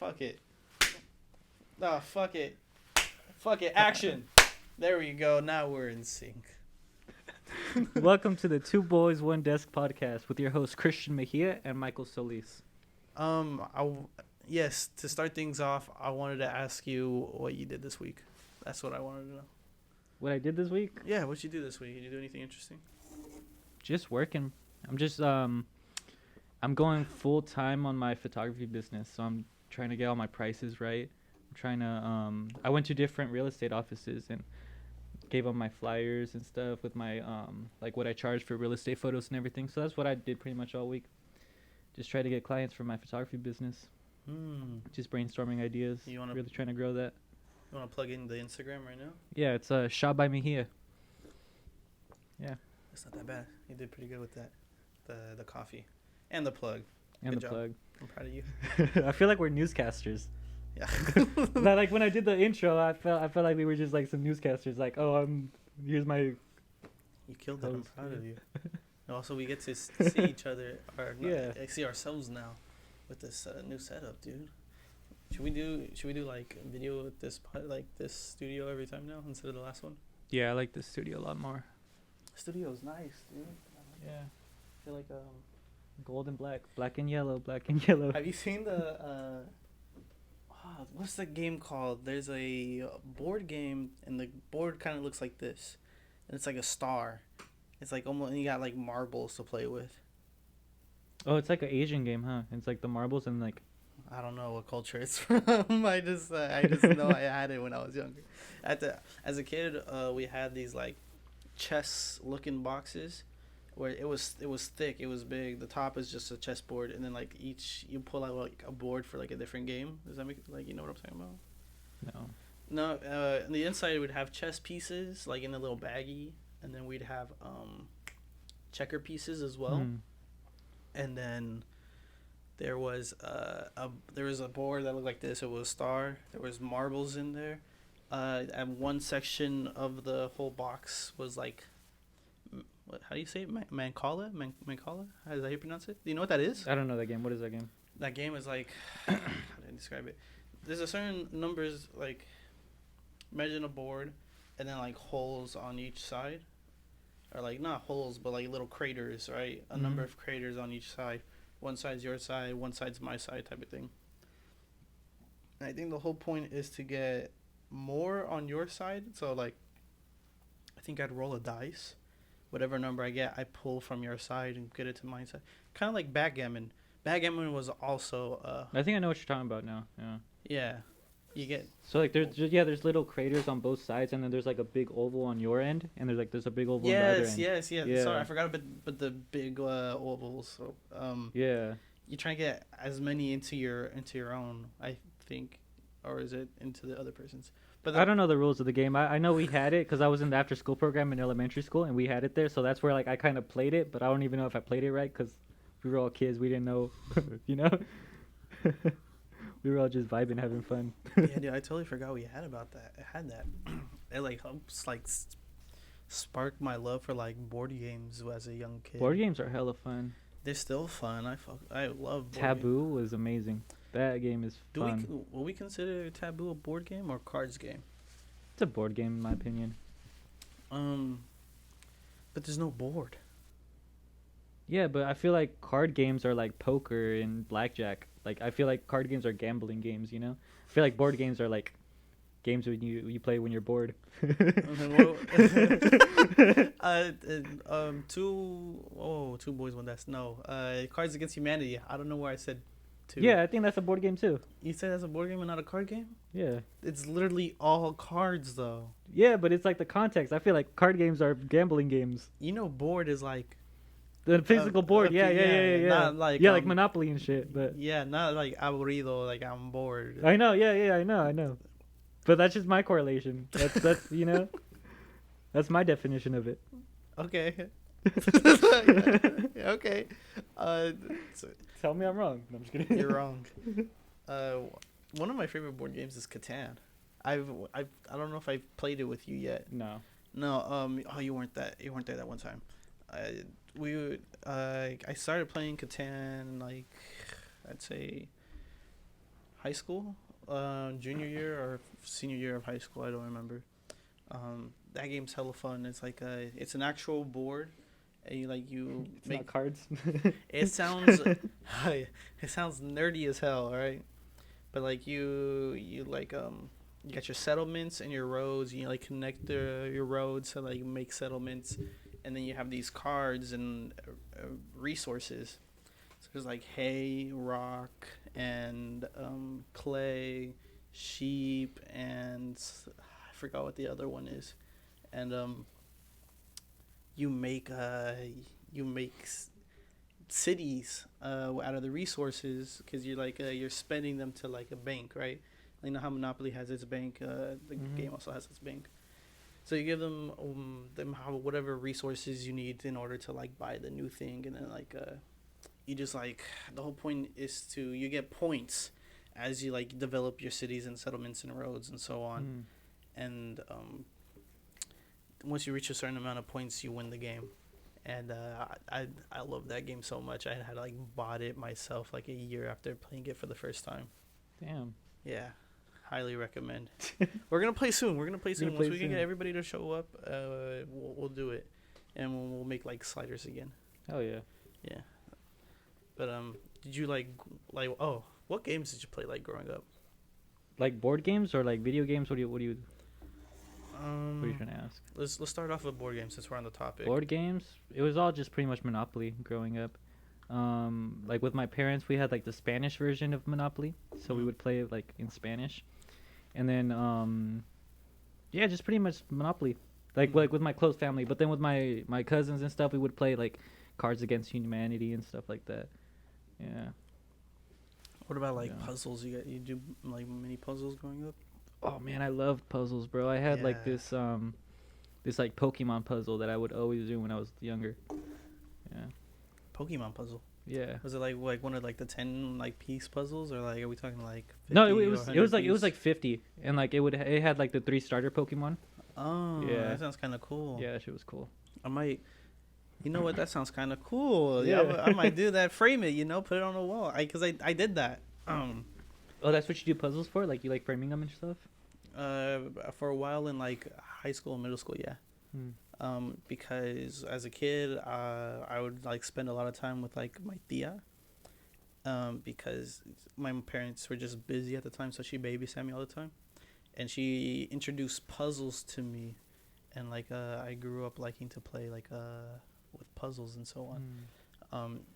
Fuck it. No, fuck it. Fuck it. Action. There we go. Now we're in sync. Welcome to the Two Boys One Desk podcast with your hosts Christian Mejia and Michael Solis. Yes, to start things off, I wanted to ask you what you did this week. That's what I wanted to know. What I did this week? Yeah, what you do this week? Did you do anything interesting? Just working. I'm going full time on my photography business, so I'm trying to get all my prices right. I'm trying to I went to different real estate offices and gave them my flyers and stuff with my like what I charge for real estate photos and everything. So that's what I did pretty much all week. Just try to get clients for my photography business. Just brainstorming ideas. You wanna really trying to grow that. You want to plug in the Instagram right now? Yeah, it's Shop by Mejia. Yeah. That's not that bad. You did pretty good with that. The coffee. And the plug. And Good the job. plug. I'm proud of you. I feel like we're newscasters. Yeah. Like when I did the intro, I felt like we were just like some newscasters. Like, here's my. You killed that. I'm Host, proud yeah. of you. And also, we get to see each other. Yeah. See ourselves now with this new setup, dude. Should we do like video with this studio every time now instead of the last one? Yeah, I like the studio a lot more. Studio's nice, dude. Yeah. I feel like Gold and black, black and yellow, black and yellow. Have you seen the what's the game called? There's a board game, and the board kind of looks like this, and it's like a star. It's like almost, and you got like marbles to play with. Oh, it's like an Asian game, huh? It's like the marbles and like. I don't know what culture it's from. I just know I had it when I was younger. As a kid, we had these like chess looking boxes, where it was thick, it was big. The top is just a chessboard, and then like you pull out like a board for like a different game. Does that make you know what I'm talking about? No. No. On the inside we'd have chess pieces like in a little baggie, and then we'd have checker pieces as well, and then. There was a board that looked like this. It was a star. There was marbles in there. And one section of the whole box was like, how do you say it? Mancala? Mancala? How is that how you pronounce it? Do you know what that is? I don't know that game. What is that game? That game is like, how do I describe it? There's a certain numbers, like, measuring a board, and then like holes on each side. Or like, not holes, but like little craters, right? A number of craters on each side. One side's your side, one side's my side type of thing. And I think the whole point is to get more on your side. So, like, I think I'd roll a dice. Whatever number I get, I pull from your side and get it to my side. Kind of like backgammon. Backgammon was also... I think I know what you're talking about now. Yeah. Yeah. You get... So, like, there's little craters on both sides, and then there's, like, a big oval on your end, and there's a big oval on the other end. Yes. Sorry, I forgot about the big ovals. So, yeah. You try to get as many into your own, I think, or is it into the other person's? But I don't know the rules of the game. I know we had it because I was in the after-school program in elementary school, and we had it there, so that's where, like, I kind of played it, but I don't even know if I played it right because we were all kids. We didn't know, you know? We were all just vibing, having fun. Yeah, dude, I totally forgot we had about that. I had that. It like helps like spark my love for like board games as a young kid. Board games are hella fun. They're still fun. I love board Taboo was amazing. That game is fun. Will we consider Taboo a board game or cards game? It's a board game in my opinion. But there's no board. Yeah, but I feel like card games are like poker and blackjack. Like, I feel like card games are gambling games, you know? I feel like board games are like games when you play when you're bored. Two Boys One Desk. No, Cards Against Humanity. I don't know where I said two. Yeah, I think that's a board game too. You said that's a board game and not a card game? Yeah. It's literally all cards, though. Yeah, but it's like the context. I feel like card games are gambling games. You know, board is like... The physical board, yeah. Not like like Monopoly and shit, but yeah, not like aburrido, like I'm bored. I know, I know. But that's just my correlation. That's you know, that's my definition of it. Okay. Okay. Tell me I'm wrong. No, I'm just kidding. You're wrong. One of my favorite board games is Catan. I don't know if I've played it with you yet. No. Oh, you weren't there that one time. I started playing Catan like I'd say high school, junior year or senior year of high school. I don't remember. That game's hella fun. It's an actual board, and you It's make. not cards. It sounds, it sounds nerdy as hell. All right, but you got your settlements and your roads. You like connect your roads to like make settlements, and then you have these cards and resources. So there's like hay, rock, and clay, sheep, and I forgot what the other one is. And you make you make cities out of the resources because you're spending them to like a bank, right? Like, you know how Monopoly has its bank. The game also has its bank. So you give them how whatever resources you need in order to like buy the new thing, and then you just like the whole point is to you get points as you like develop your cities and settlements and roads and so on. And once you reach a certain amount of points, you win the game. And I love that game so much. I had like bought it myself like a year after playing it for the first time. Damn. Yeah, highly recommend. We're gonna play soon. Once we can get everybody to show up, we'll do it, and we'll make like sliders again. Oh yeah. Yeah. But did you what games did you play like growing up? Like board games or like video games? What are you trying to ask? Let's start off with board games since we're on the topic. Board games? It was all just pretty much Monopoly growing up. Like with my parents, we had like the Spanish version of Monopoly, so we would play it like in Spanish, and then yeah, just pretty much Monopoly, like with my close family. But then with my cousins and stuff, we would play like Cards Against Humanity and stuff like that. Yeah. What about like puzzles? You do like many puzzles growing up? Oh man, I loved puzzles, bro. I had like this like Pokemon puzzle that I would always do when I was younger. Yeah. Pokemon puzzle. Yeah. Was it like one of like the 10 like piece puzzles, or like are we talking like 50 No, or it was 100 like 50, and like it had like the 3 starter Pokemon. Oh, yeah, that sounds kind of cool. Yeah, that shit was cool. I might. You know what? That sounds kind of cool. Yeah, I might do that. Frame it, put it on the wall. Because I did that. Oh, that's what you do puzzles for? Like you like framing them and stuff? For a while in like high school and middle school, yeah. Because as a kid, I would like spend a lot of time with like my tia. Because my parents were just busy at the time, so she babysat me all the time, and she introduced puzzles to me, and like I grew up liking to play like with puzzles and so on.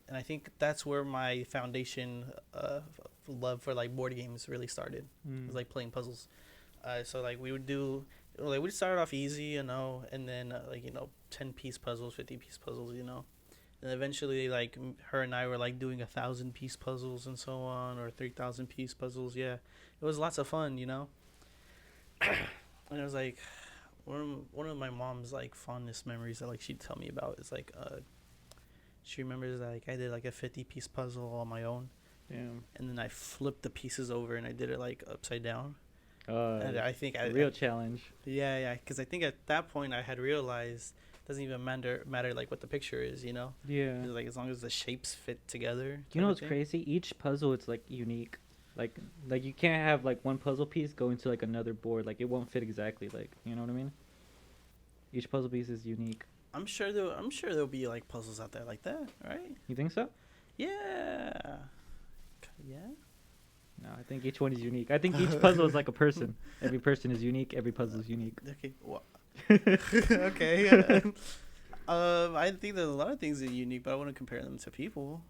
And I think that's where my foundation of love for like board games really started. It was like playing puzzles. So like we would start off easy, and then 10-piece puzzles, 50-piece puzzles, and eventually like her and I were like doing 1,000-piece puzzles and so on, or 3,000-piece puzzles. Yeah, it was lots of fun, And it was like one of my mom's like fondest memories that like she'd tell me about is like she remembers like I did like a 50-piece puzzle on my own. Damn. And then I flipped the pieces over and I did it like upside down. And I think real challenge. Yeah, because I think at that point I had realized it doesn't even matter like what the picture is, Yeah. Like as long as the shapes fit together. You know what's crazy? Each puzzle it's like unique. Like you can't have like one puzzle piece go into like another board. Like it won't fit exactly. Like, you know what I mean? Each puzzle piece is unique. I'm sure there'll be like puzzles out there like that, right? You think so? Yeah. Yeah. No, I think each one is unique. I think each puzzle is like a person. Every person is unique. Every puzzle is unique. Okay. Well. Okay. Yeah. I think there's a lot of things that are unique, but I want to compare them to people.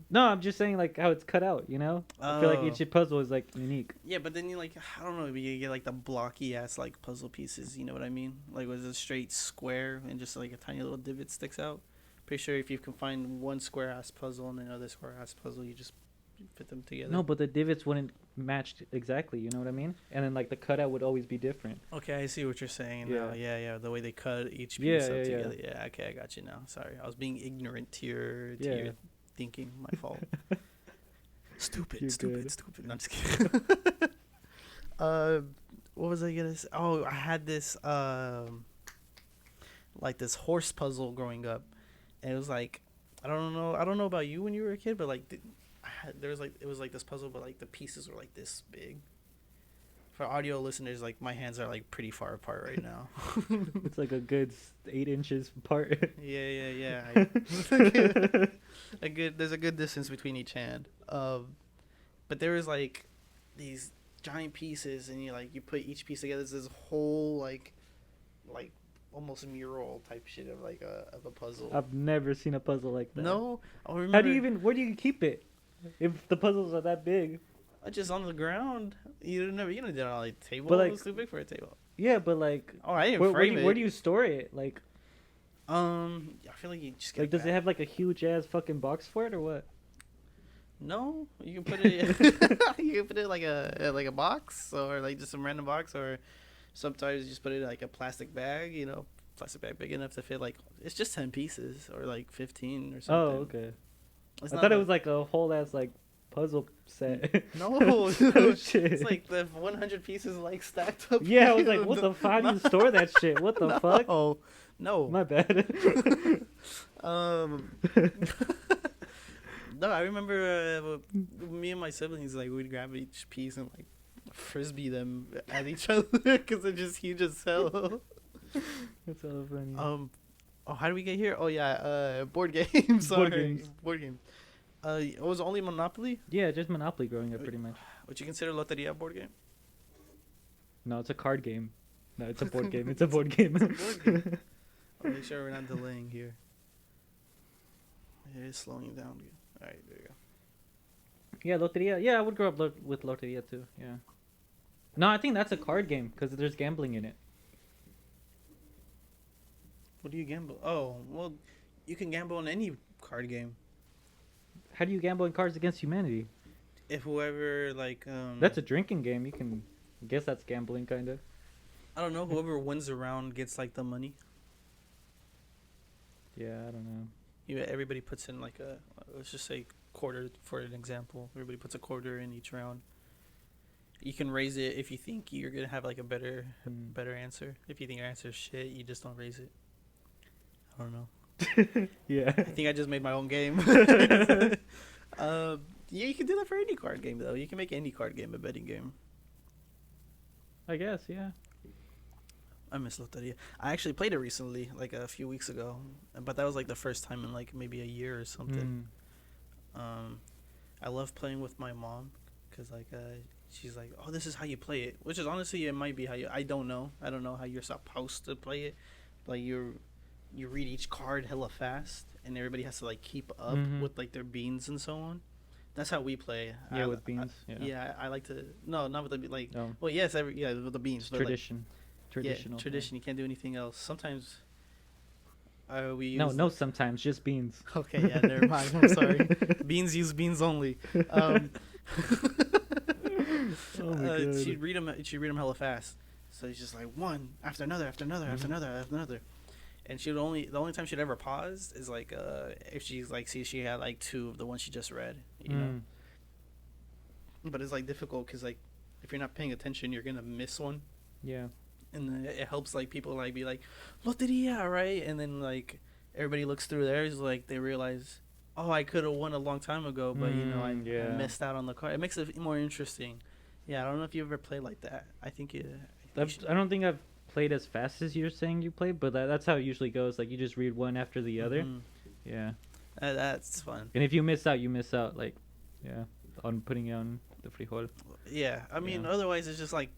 No, I'm just saying like how it's cut out. I feel like each puzzle is like unique. Yeah, but then I don't know, you get like the blocky ass like puzzle pieces. You know what I mean? Like with a straight square and just like a tiny little divot sticks out. Pretty sure if you can find one square ass puzzle and another square ass puzzle, you just fit them together. No, but the divots wouldn't match exactly. You know what I mean? And then like the cutout would always be different. Okay, I see what you're saying now. Yeah. The way they cut each piece up together. Yeah. Okay, I got you now. Sorry, I was being ignorant to your thinking. My fault. Stupid. No, I'm just kidding. What was I gonna say? Oh, I had this like this horse puzzle growing up, and it was like I don't know about you when you were a kid, but like I there was like it was like this puzzle, but like the pieces were like this big. For audio listeners, like my hands are like pretty far apart right now. It's like a good 8 inches apart. Yeah. There's a good distance between each hand. But there was like these giant pieces, and you put each piece together. There's this whole like almost mural type shit of like a puzzle. I've never seen a puzzle like that. No, I remember. How do you even? Where do you keep it? If the puzzles are that big. Just on the ground. You didn't do it on like table. But, like, it was too big for a table. Yeah, but like, Oh, I didn't frame it. where do you store it? Like, I feel like you just get. like, does it have like a huge ass fucking box for it or what? No, you can put it. You can put it like a box, or like just some random box, or sometimes you just put it in like a plastic bag. Plastic bag big enough to fit like it's just 10 pieces or like 15 or something. Oh, okay. It's I not thought it was like a whole ass like puzzle set. No, Oh, shit. It's like the 100 pieces like stacked up. Yeah, I was like, what the fuck? How do you store that shit? What the fuck? No. My bad. No, I remember me and my siblings like we'd grab each piece and like frisbee them at each other because they're just huge as hell. That's so funny. How do we get here? Oh yeah, board games. Board games. Board games. It was only Monopoly. Yeah, just Monopoly growing up, pretty much. Would you consider Loteria a board game? No, it's a card game. No, it's a board game. It's a board game. It's a board game. I'll make sure we're not delaying here. It is slowing down. All right, there you go. Yeah, Loteria. Yeah, I would grow up with Loteria too. Yeah. No, I think that's a card game because there's gambling in it. What do you gamble? Oh, well, you can gamble on any card game. How do you gamble in Cards Against Humanity? If whoever like That's a drinking game. You can I guess that's gambling, kind of. I don't know, whoever wins the round gets like the money. Yeah, I don't know. Everybody puts in like let's just say quarter for an example. Everybody puts a quarter in each round. You can raise it if you think you're gonna have like a better answer. If you think your answer is shit, you just don't raise it. I don't know. Yeah. I think I just made my own game. Yeah, you can do that for any card game though. You can make any card game a betting game. I guess, yeah. I miss Loteria. I actually played it recently, like a few weeks ago, but that was like the first time in like maybe a year or something. I love playing with my mom because like she's like, oh, this is how you play it, which is honestly it might be how you. I don't know how you're supposed to play it. Like you read each card hella fast, and everybody has to like keep up with like their beans and so on. That's how we play. Yeah, with beans. I like to. No, not with the like. No. Well, yes, with the beans. It's tradition. Traditional. Yeah, tradition. You can't do anything else. Sometimes. We use no. Sometimes just beans. Okay, yeah, never mind. I'm sorry. Beans use beans only. Oh my God. She'd read them hella fast. So it's just like one after another, after another, after another, after another. And the only time she'd ever pause is like if she's like she had like two of the ones she just read, you know. But it's like difficult because like if you're not paying attention, you're gonna miss one. Yeah. And it helps like people like be like Loteria, right? And then like everybody looks through theirs, like they realize, oh, I could have won a long time ago, but I missed out on the card. It makes it more interesting. Yeah, I don't know if you ever played like that. I think you. I don't think I've played as fast as you're saying you played, but that's how it usually goes. Like you just read one after the other. Yeah. That's fun. And if you miss out, you miss out. Like, yeah, on putting on the frijol. Yeah, I mean, otherwise it's just like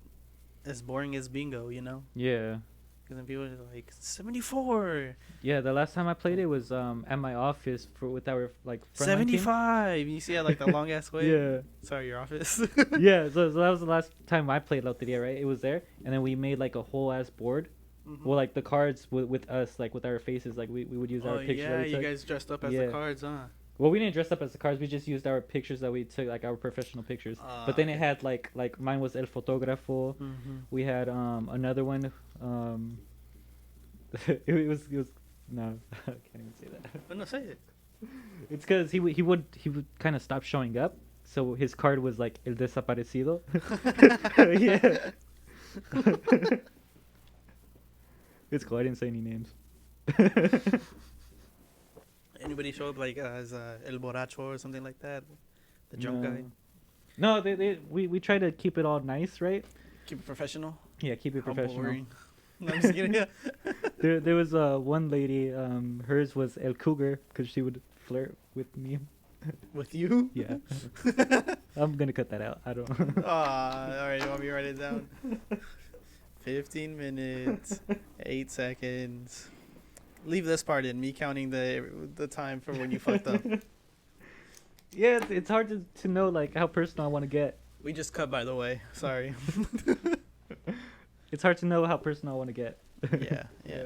as boring as bingo, you know? Yeah. Because then people are like 74. Yeah, the last time I played it was at my office with our like frontline 75. Team. You see how like the long ass way? Yeah. Sorry, your office. Yeah, so that was the last time I played Loteria, right? It was there, and then we made like a whole ass board. Well, like the cards with us, like with our faces, like we would use our pictures. Yeah, you guys dressed up as the cards, huh? Well, we didn't dress up as the cards. We just used our pictures that we took, like our professional pictures. But then it had like mine was El Fotógrafo. We had another one. It was no, I can't even say that. But no, say it. It's because he would kind of stop showing up, so his card was like El Desaparecido. Yeah. It's cool. I didn't say any names. Anybody show up like as El Borracho or something like that? The drunk guy. No, we try to keep it all nice, right? Keep it professional. Yeah, keep it How professional. boring. No, I'm just kidding. There was one lady. Hers was El Cougar because she would flirt with me. With you? Yeah. I'm gonna cut that out. I don't. All right. You want me to write it down? 15 minutes, 8 seconds. Leave this part in. Me counting the time for when you fucked up. Yeah, it's hard to know like how personal I want to get. We just cut, by the way. Sorry. It's hard to know how personal I want to get. Yeah.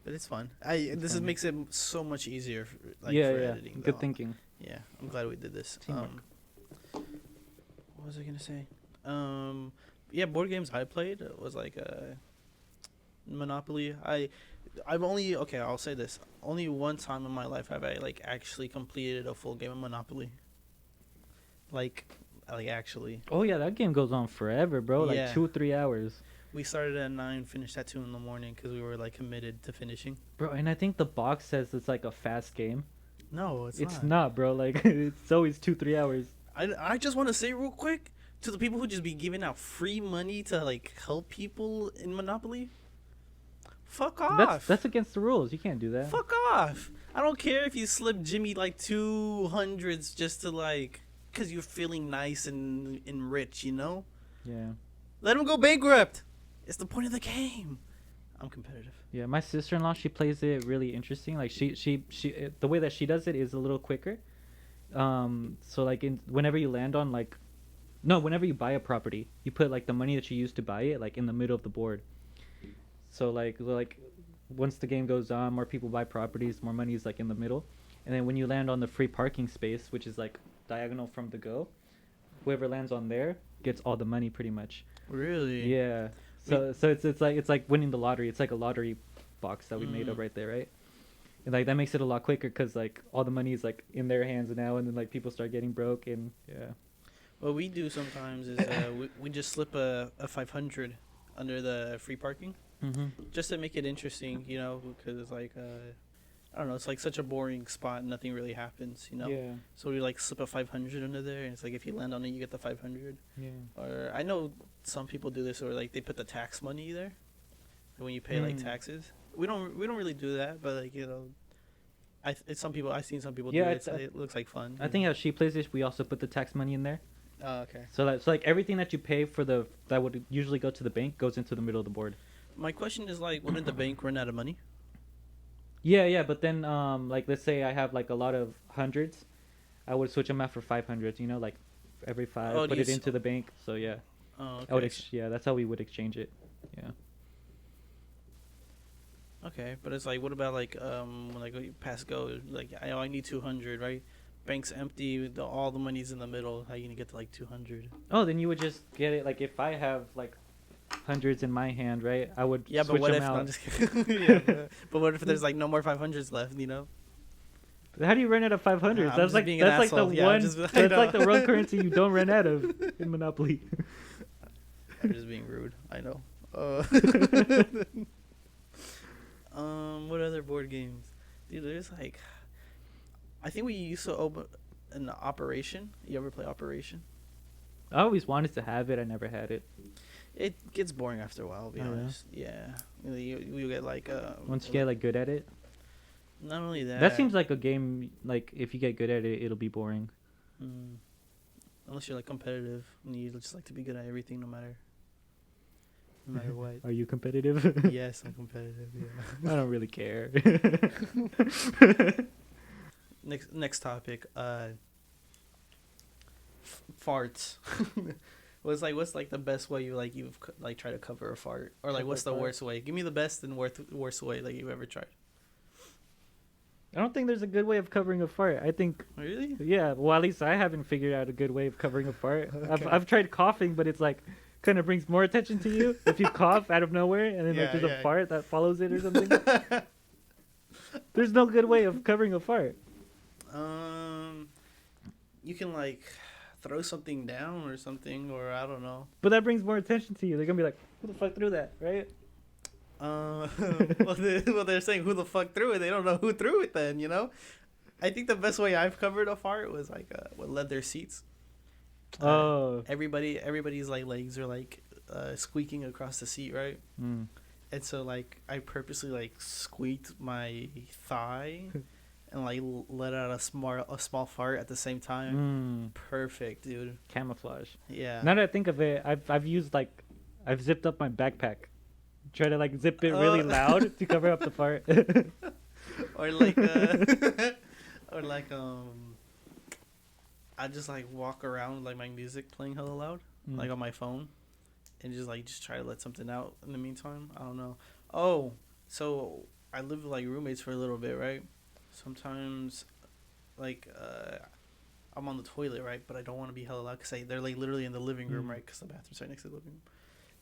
But it's fun. This fun. makes it so much easier. For Yeah. editing. Good though. thinking. Yeah, I'm glad we did this. Teamwork. What was I gonna say? Yeah, board games I played was like Monopoly. I've only I'll say this. Only one time in my life have I like actually completed a full game of Monopoly. Like actually. Oh yeah, that game goes on forever, bro. Like Yeah. 2-3 hours. We started at 9, finished at 2 in the morning because we were like committed to finishing. Bro, and I think the box says it's like a fast game. No, It's not, bro. Like it's always 2-3 hours. I just want to say real quick to the people who just be giving out free money to like help people in Monopoly. Fuck off. That's against the rules. You can't do that. Fuck off. I don't care if you slip Jimmy like 200s just to like, cause you're feeling nice and rich, you know. Yeah. Let him go bankrupt. It's the point of the game. I'm competitive. Yeah, my sister-in-law, she plays it really interesting. Like the way that she does it is a little quicker. So like whenever you land on whenever you buy a property, you put like the money that you used to buy it like in the middle of the board. So like once the game goes on, more people buy properties, more money is like in the middle. And then when you land on the free parking space, which is like diagonal from the go, whoever lands on there gets all the money pretty much. Really? Yeah. So it's like winning the lottery. It's like a lottery box that we made up right there, right? And like that makes it a lot quicker because like all the money is like in their hands now, and then like people start getting broke and yeah. What we do sometimes is we just slip a 500 under the free parking just to make it interesting, you know, because it's like I don't know, it's like such a boring spot and nothing really happens, you know. Yeah. So we like slip a 500 under there, and it's like if you land on it, you get the 500. Yeah. Or I know some people do this, or like they put the tax money there when you pay like taxes. We don't really do that, but like you know, I've seen some people do it. So it looks like fun. I think how she plays this, we also put the tax money in there. Oh, okay. So that's like everything that you pay for that would usually go to the bank goes into the middle of the board. My question is like, wouldn't the bank run out of money? Yeah, but then like let's say I have like a lot of hundreds, I would switch them out for 500s. You know, like every 5, put it into the bank. So yeah. Oh, okay. I would that's how we would exchange it. Yeah. Okay, but it's like, what about like like when you pass go, like I need 200, right? Bank's empty, all the money's in the middle. How you gonna get to like 200? Oh, then you would just get it. Like if I have like hundreds in my hand, right? I would Yeah, switch but what them if? out. No, I'm just kidding. But what if there's like no more 500s left? You know? How do you run out of 500s? I'm That's just being an that's like the asshole. Yeah, one. that's Like the one currency you don't run out of in Monopoly. I'm just being rude. I know. What other board games? Dude, there's like, I think we used to open an Operation. You ever play Operation? I always wanted to have it. I never had it. It gets boring after a while. I'll be Oh, yeah? honest. Yeah. You get like Once you get like good at it. Not only that. That seems like a game. Like if you get good at it, it'll be boring. Unless you're like competitive and you just like to be good at everything, no matter what. Are you competitive? Yes, I'm competitive. Yeah. I don't really care. Next topic. Farts. What's like the best way you've like tried to cover a fart, or like Cover what's a the fart? worst way? Give me the best and worst way like you've ever tried. I don't think there's a good way of covering a fart. I think Really? yeah. Well, at least I haven't figured out a good way of covering a fart. Okay. I've tried coughing, but it's like kind of brings more attention to you if you cough out of nowhere and then like there's a fart that follows it or something. There's no good way of covering a fart. You can like throw something down or something, or I don't know. But that brings more attention to you. They're gonna be like, "Who the fuck threw that?" Right? Well, they're saying who the fuck threw it. They don't know who threw it. Then you know. I think the best way I've covered a fart was like with leather seats. Oh. Everybody's like legs are like squeaking across the seat, right? Mm. And so like I purposely like squeaked my thigh and like let out a small fart at the same time. Perfect, dude. Camouflage. Yeah. Now that I think of it, I've used like I've zipped up my backpack, try to like zip it really loud to cover up the fart. Or like or like I just like walk around with like my music playing hella loud, like on my phone, and just try to let something out in the meantime. I don't know. Oh, so I lived with like roommates for a little bit, right? Sometimes, like I'm on the toilet, right? But I don't want to be hella loud because they're like literally in the living room, right? Because the bathroom's right next to the living room.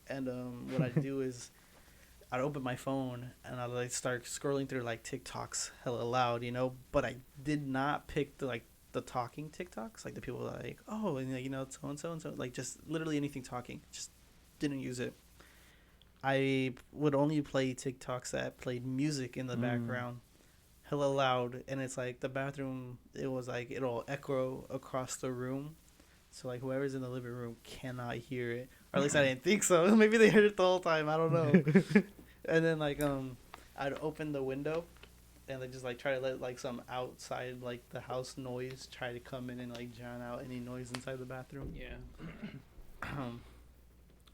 And what I do is I'd open my phone and I'd like start scrolling through like TikToks hella loud, But I did not pick the talking TikToks, like the people that like, oh, and so and so, like just literally anything talking. Just didn't use it. I would only play TikToks that played music in the background, hella loud, and it's like the bathroom. It was like it'll echo across the room, so like whoever's in the living room cannot hear it, or at least I didn't think so. Maybe they heard it the whole time. I don't know. And then like I'd open the window, and I just like try to let like some outside like the house noise try to come in and like drown out any noise inside the bathroom. Yeah.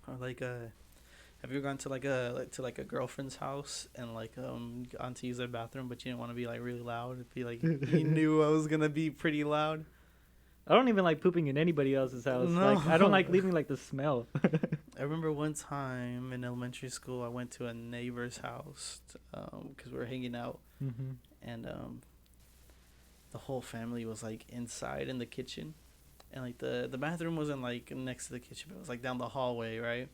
Or like have you gone to like a girlfriend's house and like gone to use their bathroom, but you didn't want to be like really loud? It'd be like you knew I was gonna be pretty loud. I don't even like pooping in anybody else's house. No. Like I don't like leaving like the smell. I remember one time in elementary school, I went to a neighbor's house because we were hanging out, and the whole family was like inside in the kitchen, and like the bathroom wasn't like next to the kitchen, but it was like down the hallway, right?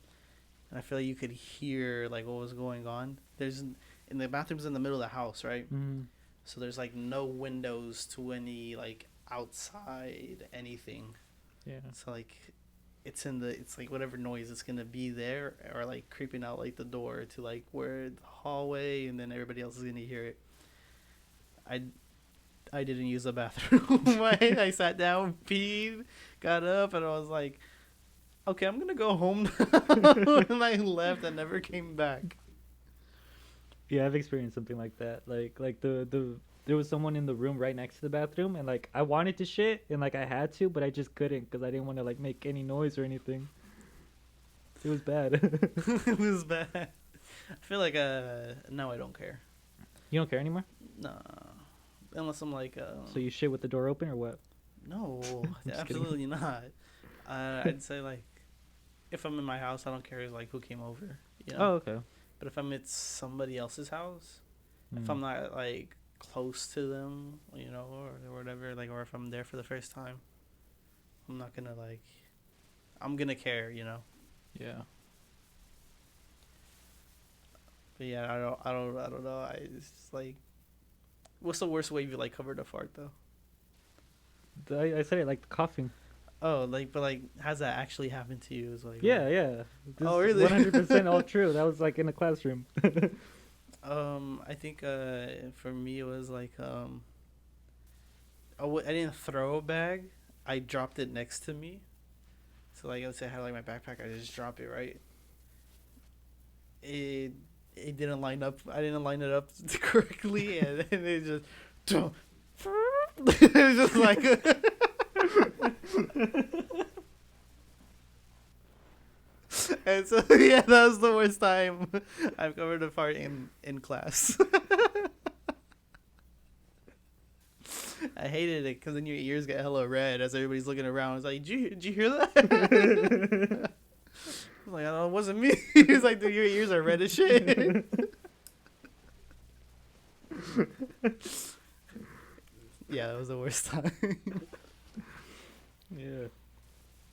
And I feel like you could hear like what was going on. In the bathroom's in the middle of the house, right? So there's like no windows to any like outside anything. Yeah. So like it's like whatever noise it's gonna be there, or like creeping out like the door to like where the hallway, and then everybody else is gonna hear it. I didn't use the bathroom. I sat down, peed, got up, and I was like, okay, I'm gonna go home now. And I left and never came back. Yeah, I've experienced something like that. Like the there was someone in the room right next to the bathroom, and like I wanted to shit and like I had to, but I just couldn't because I didn't want to like make any noise or anything. It was bad. It was bad. I feel like now I don't care. You don't care anymore? Nah, unless I'm like So you shit with the door open or what? No, Just absolutely not. I'd say like if I'm in my house, I don't care like who came over. Oh, okay. But if I'm at somebody else's house, if I'm not like close to them, or whatever, like, or if I'm there for the first time, I'm not gonna like, I'm gonna care, Yeah. But yeah, I don't know. It's just like, what's the worst way you like covered a fart though? I said it like coughing. Oh, like, but like, has that actually happened to you? Is like, Yeah. This oh, really? 100% all true. That was like in a classroom. I think for me it was like I didn't throw a bag. I dropped it next to me. So like let's say I had like my backpack, I just drop it, right? It didn't line up. I didn't line it up correctly, and it just it was just like and so yeah, that was the worst time I've covered a fart in class. I hated it because then your ears get hella red as everybody's looking around. It's like, did you hear that? I'm like, oh, it wasn't me. He's like, dude, your ears are red as shit. Yeah, that was the worst time. Yeah.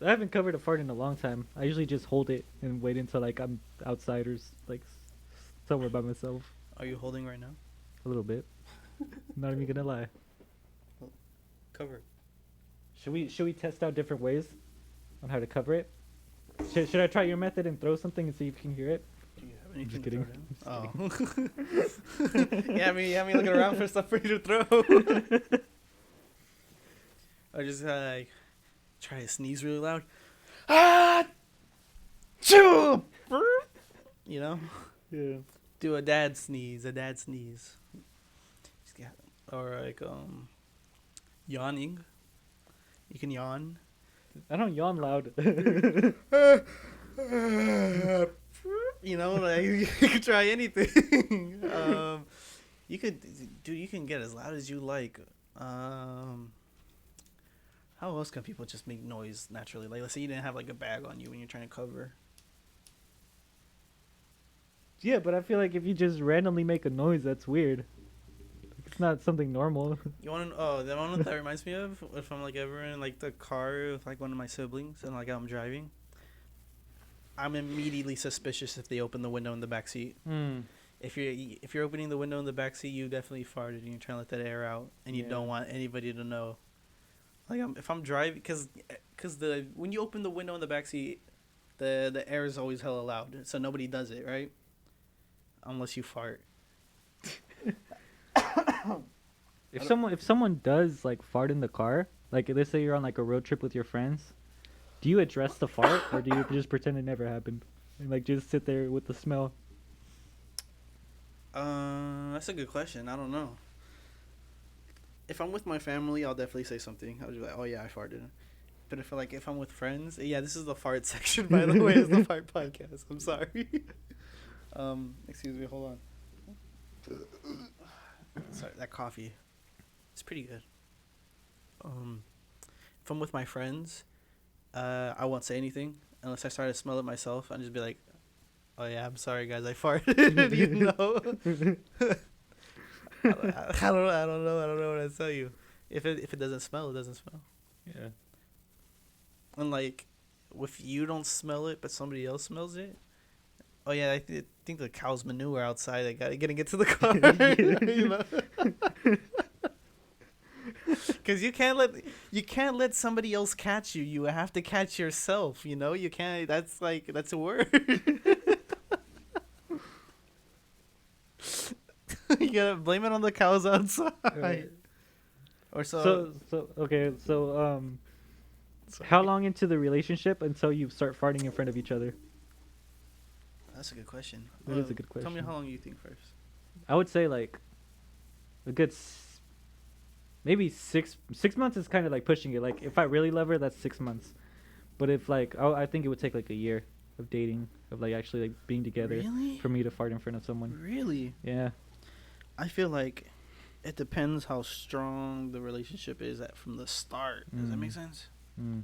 I haven't covered a fart in a long time. I usually just hold it and wait until like I'm outside or like somewhere by myself. Are you holding right now? A little bit. Not even gonna lie. Cover it. Should we test out different ways on how to cover it? Should I try your method and throw something and see if you can hear it? Do you have anything just kidding. to throw down? Oh. Yeah, me looking around for stuff for you to throw. Or just like try to sneeze really loud. Ah, choo, you know, Yeah. do a dad sneeze. Just get- Or like yawning. You can yawn. I don't yawn loud. You know, like you can try anything. You could, dude. You can get as loud as you like. Um, how else can people just make noise naturally? Like, let's say you didn't have like a bag on you when you're trying to cover. Yeah, but I feel like if you just randomly make a noise, that's weird. It's not something normal. You want to? Oh, the one that reminds me of if I'm like ever in like the car with like one of my siblings and like I'm driving. I'm immediately suspicious if they open the window in the back seat. Hmm. If you're opening the window in the back seat, you definitely farted and you're trying to let that air out, and you Yeah. don't want anybody to know. Like if I'm driving, because the when you open the window in the back seat, the air is always hella loud, so nobody does it, right? Unless you fart. If someone does like fart in the car, like let's say you're on like a road trip with your friends, do you address the fart or do you just pretend it never happened and like just sit there with the smell? That's a good question. I don't know. If I'm with my family, I'll definitely say something. I'll just be like, "Oh yeah, I farted." But if I'm with friends, yeah, this is the fart section, by the way. It's the fart podcast. I'm sorry. Excuse me. Hold on. Sorry, that coffee. It's pretty good. If I'm with my friends, I won't say anything unless I start to smell it myself. I'll just be like, "Oh yeah, I'm sorry guys, I farted." You know. I don't know. I don't know what to tell you. If it doesn't smell, it doesn't smell. Yeah. And like, if you don't smell it, but somebody else smells it. Oh yeah, think the cow's manure outside. I gotta get to the car. You know. Because you can't let somebody else catch you. You have to catch yourself. You know. You can't. That's a word. You gotta blame it on the cows outside. Right. Or So okay, sorry. how long into the relationship until you start farting in front of each other? That's a good question. That is a good Tell me question. how long you think first. I would say like a good maybe 6 months is kind of like pushing it. Like if I really love her, that's 6 months. But if like I think it would take like a year of dating, of like actually like being together Really? for me to fart in front of someone. Really? Yeah. I feel like it depends how strong the relationship is from the start. Does that make sense? Mm.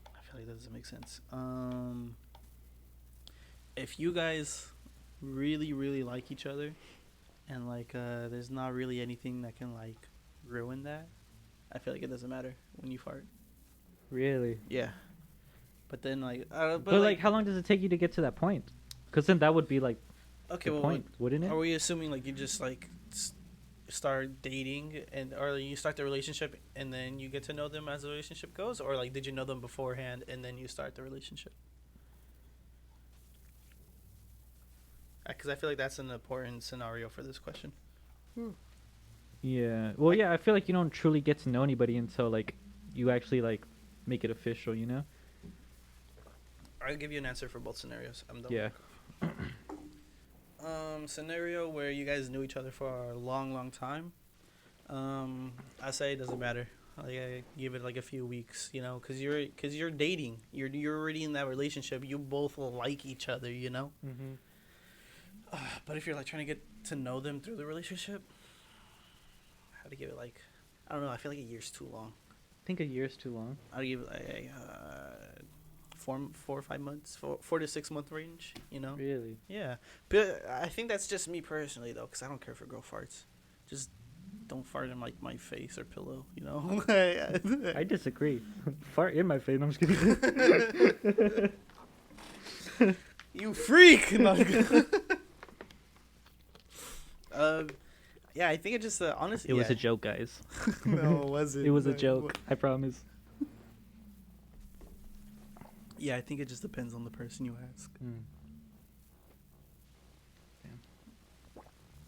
I feel like that doesn't make sense. If you guys really, really like each other, and like there's not really anything that can like ruin that, I feel like it doesn't matter when you fart. Really? Yeah. But then like, But like, how long does it take you to get to that point? Because then that would be like okay, the well, point, wouldn't it? are we assuming like you just like start dating or you start the relationship and then you get to know them as the relationship goes, or like did you know them beforehand and then you start the relationship? Because I feel like that's an important scenario for this question. Yeah. Well, Like- yeah. I feel like you don't truly get to know anybody until like you actually like make it official. You know? I'll give you an answer for both scenarios. I'm done. Yeah. Scenario where you guys knew each other for a long, long time. I say it doesn't matter. Like I give it like a few weeks, you know, because you're dating. You're already in that relationship. You both will like each other, you know. Mm-hmm. But if you're like trying to get to know them through the relationship, I have to give it like, I don't know. I feel like a year's too long. I think a year's too long. I'd give it like 4 or 5 months, 4 to 6 month range. You know. Really? Yeah, but I think that's just me personally though, because I don't care for girl farts. Just don't fart in like my face or pillow, you know. I disagree. Fart in my face. No, I'm just kidding. You freak! No. Yeah, I think it just honestly. It was yeah. a joke, guys. No, it wasn't. It was a No, joke. I promise. Yeah, I think it just depends on the person you ask. Mm.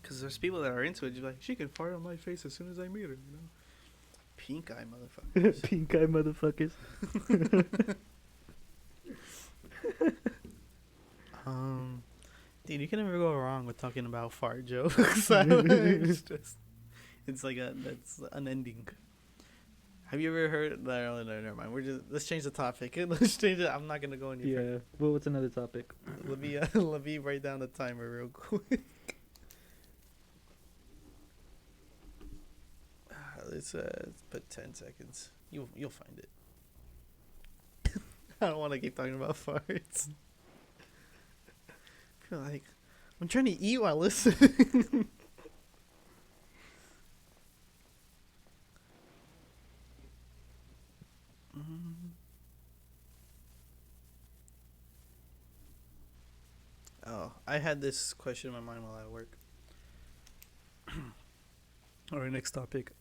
Because there's people that are into it. You're like, she can fart on my face as soon as I meet her, you know. Pink eye motherfuckers. Pink eye motherfuckers. Dude, you can never go wrong with talking about fart jokes. It's like that's unending. Have you ever heard? No, never mind. Let's change the topic. Let's change it. I'm not gonna go any further. Yeah. Well, what's another topic? Let me write down the timer real quick. Let's put 10 seconds. You'll find it. I don't want to keep talking about farts. I feel like I'm trying to eat while listening. Oh, I had this question in my mind while I work. Alright, next topic.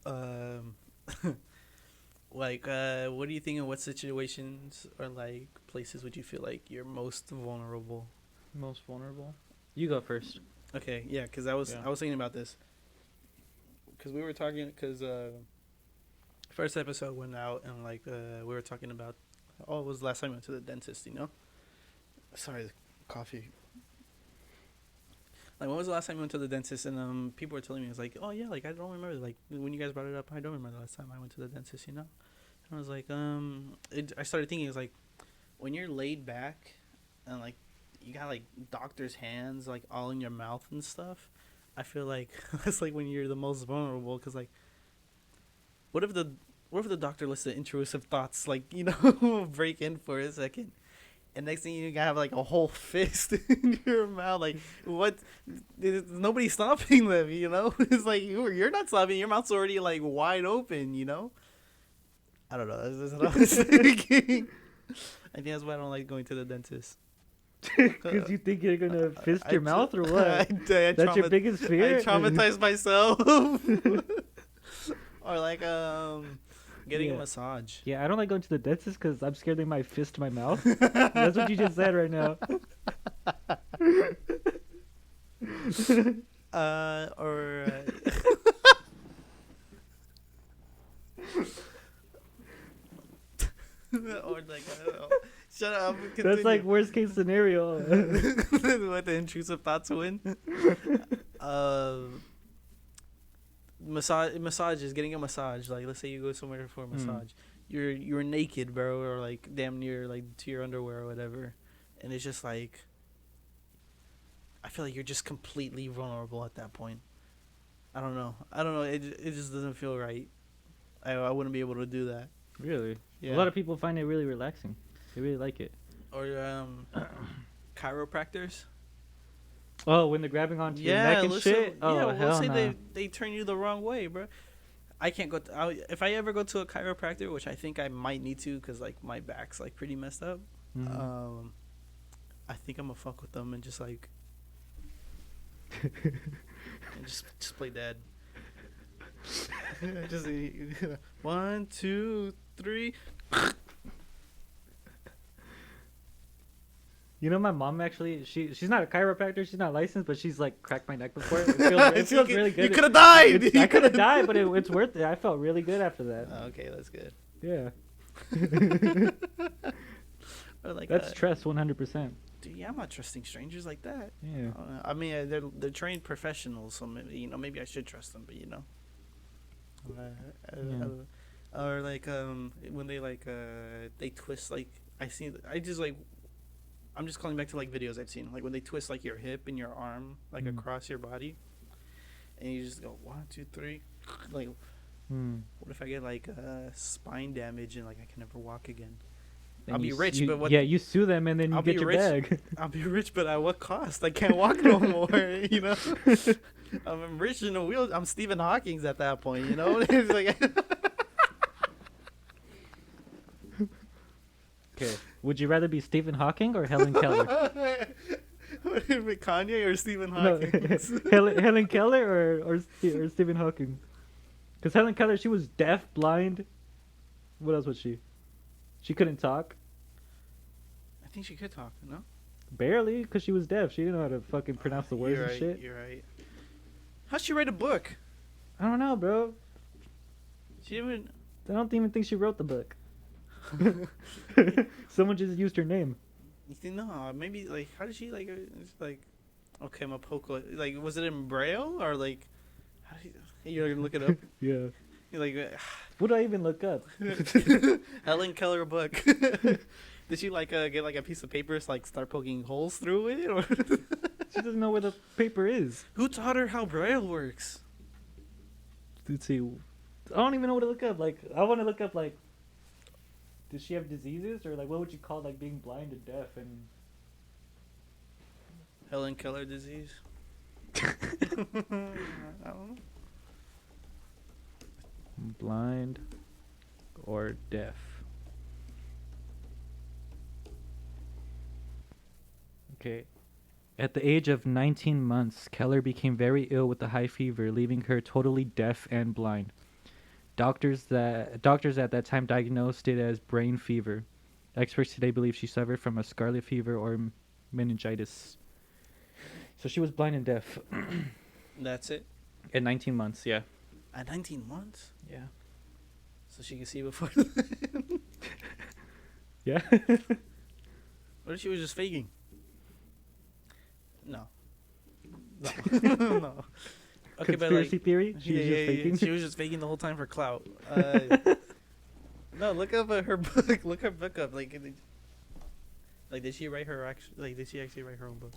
Like, what do you think, in what situations or like places would you feel like you're most vulnerable? Most vulnerable? You go first. Okay, yeah, because I was thinking about this. Because we were talking, because first episode went out and like we were talking about, it was the last time I went to the dentist, you know? Sorry, the coffee. Like, when was the last time you went to the dentist? And people were telling me, it's like, oh yeah, like I don't remember. Like when you guys brought it up, I don't remember the last time I went to the dentist, you know? And I was like, I started thinking, it's like when you're laid back and like you got like doctor's hands like all in your mouth and stuff. I feel like that's like when you're the most vulnerable, because like, what if the doctor lets the intrusive thoughts like, you know, break in for a second? And next thing you have like a whole fist in your mouth. Like, what? Nobody's stopping them, you know? It's like you're not stopping. Your mouth's already like wide open, you know? I don't know. That's what I was thinking. I think that's why I don't like going to the dentist. Because you think you're going to fist your mouth or what? That's your biggest fear? I traumatize myself. Or like, getting a massage. Yeah, I don't like going to the dentist because I'm scared they might fist my mouth. That's what you just said right now. Or like, I don't know. Shut up. Continue. That's like worst case scenario. What, the intrusive thoughts win? Massage is getting a massage. Like, let's say you go somewhere for a massage, you're naked, bro, or like damn near like to your underwear or whatever, and it's just like, I feel like you're just completely vulnerable at that point. I don't know. It just doesn't feel right. I wouldn't be able to do that. Really? Yeah. A lot of people find it really relaxing. They really like it. Or chiropractors. Oh, when they're grabbing onto your neck and shit? Oh, yeah, hell let's say nah. they turn you the wrong way, bro. I can't go. If I ever go to a chiropractor, which I think I might need to, because like my back's like pretty messed up. Mm-hmm. I think I'm gonna fuck with them and just like, and just play dead. Just 1, 2, 3. You know, my mom actually, she's not a chiropractor, she's not licensed, but she's like cracked my neck before. It feels really good. You could have died. I could have died, but it's worth it. I felt really good after that. Okay, that's good. Yeah. Or like that's trust 100%. Dude, yeah, I'm not trusting strangers like that. Yeah. I mean, they're trained professionals, so maybe I should trust them, but you know. Or like when they like they twist, like I'm just calling back to like videos I've seen, like when they twist like your hip and your arm like across your body, and you just go 1, 2, 3, like what if I get like spine damage and like I can never walk again? Then I'll be rich, but what? Yeah, you sue them and then you get your bag. I'll be rich, but at what cost? I can't walk no more. You know, I'm rich in a wheel. I'm Stephen Hawking at that point. You know, it's like. Okay, would you rather be Stephen Hawking or Helen Keller? Kanye or Stephen Hawking? No, Helen Keller or Stephen Hawking? Because Helen Keller, she was deaf, blind. What else was she? She couldn't talk. I think she could talk, no? Barely, because she was deaf. She didn't know how to fucking pronounce the words and shit. You're right. How'd she write a book? I don't know, bro. She didn't. I don't even think she wrote the book. Someone just used her name. You think no? Maybe like how did she like? It's like okay, I'm a poke. Like was it in braille or like? How did you're gonna look it up? Yeah. You're like What do I even look up? Helen Keller book. Did she like get like a piece of paper, so, like start poking holes through it, or She doesn't know where the paper is. who taught her how braille works? Let's see. I don't even know what to look up. Like, I want to look up, like, does she have diseases? Or, like, what would you call, like, being blind and deaf and... Helen Keller disease. I don't know. Blind or deaf. Okay. At the age of 19 months, Keller became very ill with a high fever, leaving her totally deaf and blind. Doctors at that time diagnosed it as brain fever. Experts today believe she suffered from a scarlet fever or meningitis. So she was blind and deaf That's it. at 19 months, yeah. At 19 months, Yeah. so she can see before. Yeah. What if she was just faking? No. No. No. Okay, Conspiracy but like, theory? She was just faking? She was just faking the whole time for clout. No, look up her book. Look her book up. Like, did she write her did she actually write her own book?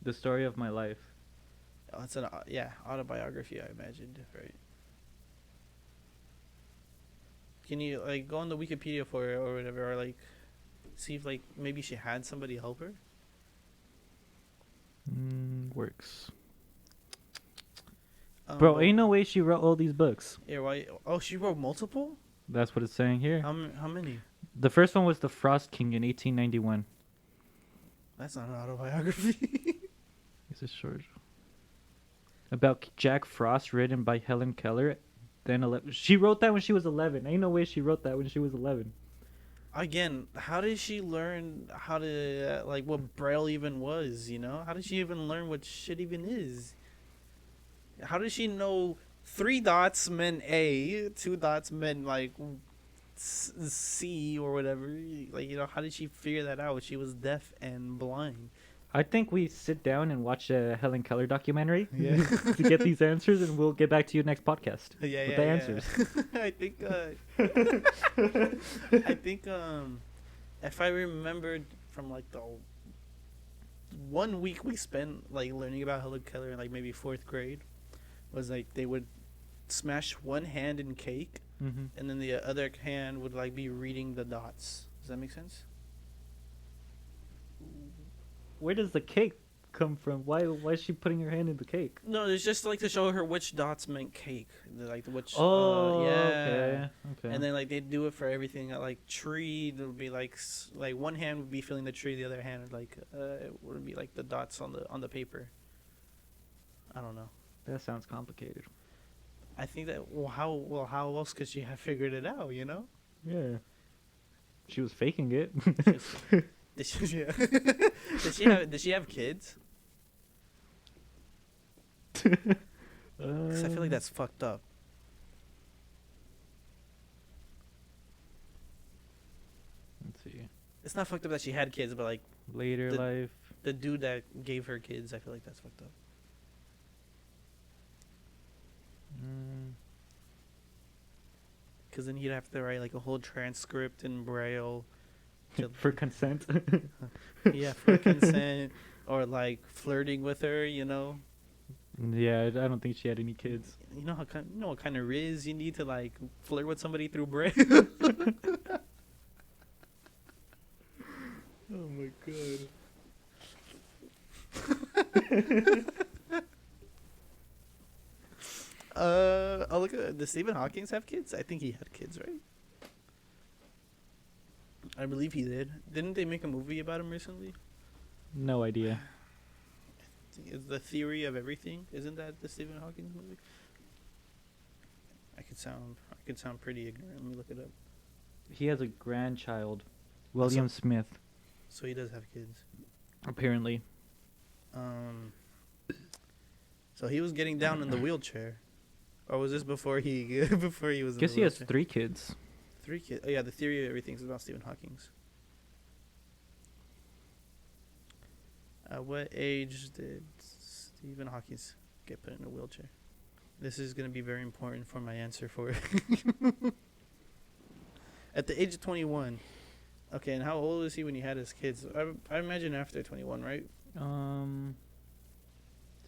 The story of my life. Oh, it's an autobiography. I imagined, right? Can you like go on the Wikipedia for it or whatever, or like see if like maybe she had somebody help her? Works. Bro, Well, ain't no way she wrote all these books. Yeah, why? Oh, she wrote multiple. That's what it's saying here. How many? The first one was The Frost King in 1891. That's not an autobiography. It's a short. About Jack Frost, written by Helen Keller. Then 11. She wrote that when she was 11. Ain't no way she wrote that when she was 11. Again, how did she learn how to like what Braille even was? You know, how did she even learn what shit even is? How did she know 3 dots meant A, 2 dots meant like C or whatever? Like, you know, how did she figure that out? She was deaf and blind. I think we sit down and watch a Helen Keller documentary Yeah. to get these answers, and we'll get back to you next podcast Yeah, with the answers. I think if I remembered from like the 1 week we spent like learning about Helen Keller in like maybe 4th grade, was like they would smash one hand in cake, Mm-hmm. and then the other hand would like be reading the dots. Does that make sense? Where does the cake come from? Why is she putting her hand in the cake? No, it's just like to show her which dots meant cake. Like which. Oh, yeah. okay. And then like they do it for everything. Like tree, it would be like one hand would be feeling the tree, the other hand would like it would be like the dots on the paper. I don't know. That sounds complicated. I think that how else could she have figured it out? You know. Yeah. She was faking it. Did she, yeah. Did she have kids? 'Cause I feel like that's fucked up. Let's see. It's not fucked up that she had kids, but like Later life. the dude that gave her kids, I feel like that's fucked up. Because then he'd have to write like a whole transcript in Braille. For consent. Yeah, for consent or like flirting with her, you know. Yeah, I don't think she had any kids. You know what kind of riz you need to like flirt with somebody through Braille. Oh my god. Oh look at does Stephen Hawking have kids? I think he had kids, right? I believe he did. Didn't they make a movie about him recently? No idea. Is The Theory of Everything? Isn't that the Stephen Hawking movie? I could sound pretty ignorant. Let me look it up. He has a grandchild, William Smith, So he does have kids. apparently. So he was getting down in the wheelchair, Or was this before he before he was in Guess the he has wheelchair? 3 kids. 3 kids. Oh yeah, the theory of everything's about Stephen Hawking's. At what age did Stephen Hawking get put in a wheelchair? This is gonna be very important for my answer for it. At the age of 21. Okay, and how old was he when he had his kids? I imagine after 21, right? He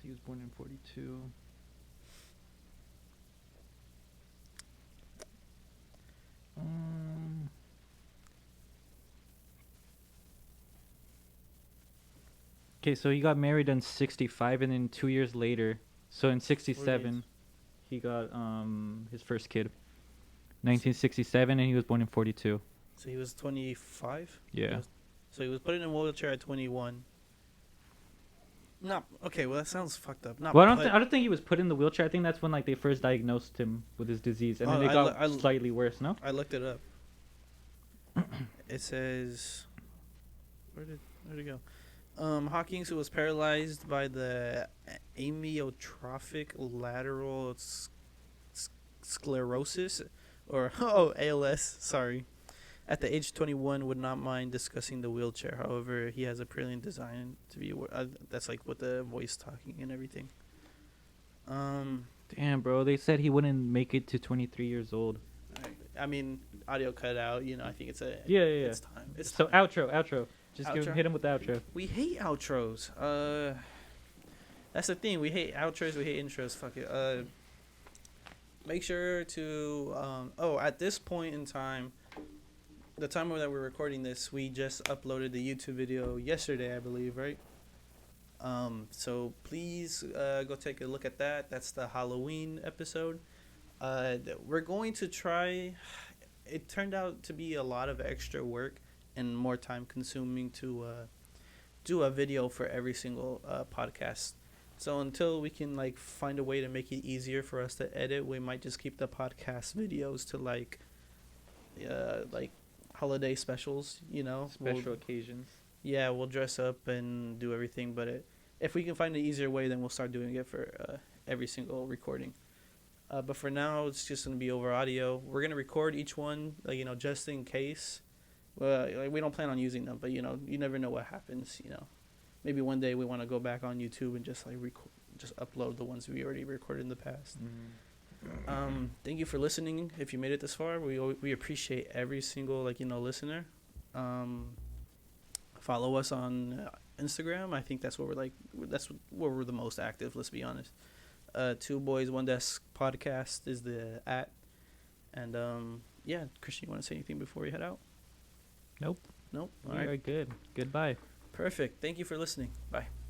was born in 42. Okay, so he got married in 65, and then 2 years later, so in 67, he got his first kid. 1967, and he was born in 42. So he was 25? Yeah. So he was put in a wheelchair at 21. Not okay. Well, that sounds fucked up. Not Well, I don't think he was put in the wheelchair. I think that's when like they first diagnosed him with his disease, and then it got slightly worse. No. I looked it up. It says, where'd it go? Hawkins, who was paralyzed by the amyotrophic lateral sclerosis, or ALS. Sorry. At the age of 21, would not mind discussing the wheelchair. However, he has a brilliant design to be. That's like with the voice talking and everything. Damn, bro. They said he wouldn't make it to 23 years old. I mean, audio cut out. I think it's a. Yeah. It's time. It's so time. Outro. Just hit him with the outro. We hate outros. That's the thing. We hate outros. We hate intros. Fuck it. Make sure to. At this point in time. The time that we're recording this, we just uploaded the YouTube video yesterday, I believe, right? So please go take a look at that. That's the Halloween episode. We're going to try. It turned out to be a lot of extra work and more time consuming to do a video for every single podcast. So until we can like find a way to make it easier for us to edit, we might just keep the podcast videos to like holiday specials, Special occasions. Yeah, we'll dress up and do everything, but if we can find an easier way, then we'll start doing it for every single recording. But for now, it's just going to be over audio. We're going to record each one, just in case. Well, we don't plan on using them, but you never know what happens, Maybe one day we want to go back on YouTube and just just upload the ones we already recorded in the past. Thank you for listening. If you made it this far, we appreciate every single listener. Follow us on Instagram. I think that's where we're the most active. Let's be honest. 2 Boys 1 Desk podcast is the @ and Christian, you want to say anything before we head out? Nope. All right. Good. Goodbye. Perfect. Thank you for listening. Bye.